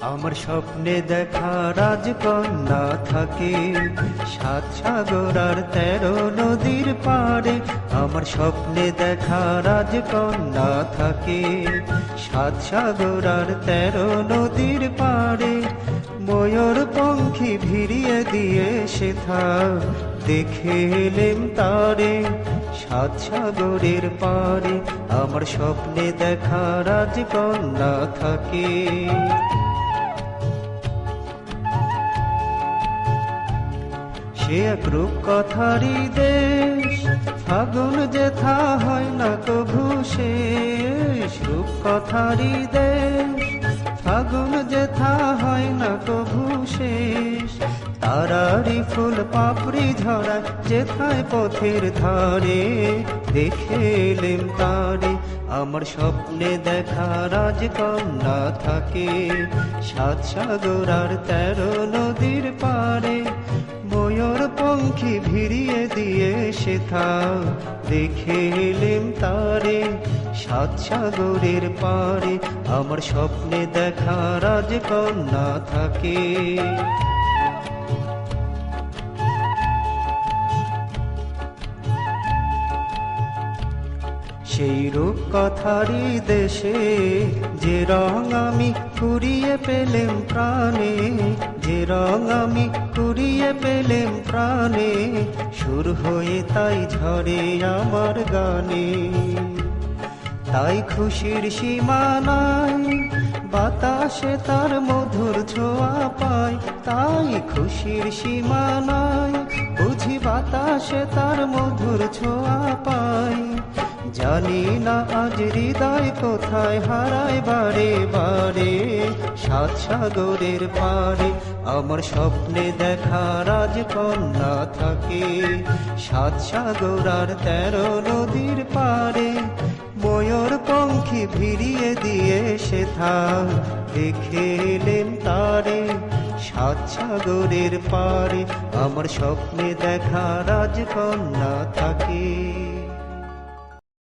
আমার স্বপ্নে দেখা রাজকন্যা থাকে ৭ সাগর আর ১৩ নদীর পাড়ে। আমার স্বপ্নে দেখা রাজকন্যা থাকে ৭ সাগর আর ১৩ নদীর পাড়ে। ময়ূর পঙ্খী ভিড়িয়ে দিয়ে সেথা দেখে এলেম তারে ৭ সাগরের পাড়ে। আমার স্বপ্নে দেখা রাজকন্যা থাকে। সে এক রূপকথারই দেশ, ফাগুন যেথা হয় না কভু শেষ। রূপকথারই দেশ, ফাগুন যেথা হয় না কভু শেষ। তারারি ফুল পাপড়ি ঝরা যেথায় পথের ধারে, দেখে এলেম তারে। আমার স্বপ্নে দেখা রাজকন্যা থাকে ৭ সাগর আর ১৩ নদীর পাড়ে। ময়ূর পঙ্খী ভিড়িয়ে দিয়ে সেথা দেখে এলেম তারে ৭ সাগরের পাড়ে। আমার স্বপ্নে দেখা রাজকন্যা থাকে। সেই রূপকথারই দেশে যে রং আমি কুড়িয়ে পেলেম প্রাণে, যে রং আমি কুড়িয়ে পেলেম প্রাণে। সুর হয়ে তাই ঝরে আমার গানে, তাই খুশির সীমা নাই, বাতাসে তার মধুর ছোঁয়া পায়। তাই খুশির সীমা নাই, বুঝি বাতাসে তার মধুর ছোঁয়া পায়। জানি না আজ হৃদয় কোথায় হারায় বারে বারে ৭ সাগরের পাড়ে। আমার স্বপ্নে দেখা রাজকন্যা থাকে ৭ সাগর আর ১৩ নদীর পাড়ে। ময়ূর পঙ্খী ভিড়িয়ে দিয়ে সেথা দেখে এলেম তারে ৭ সাগরের পাড়ে। আমার স্বপ্নে দেখা রাজকন্যা থাকে।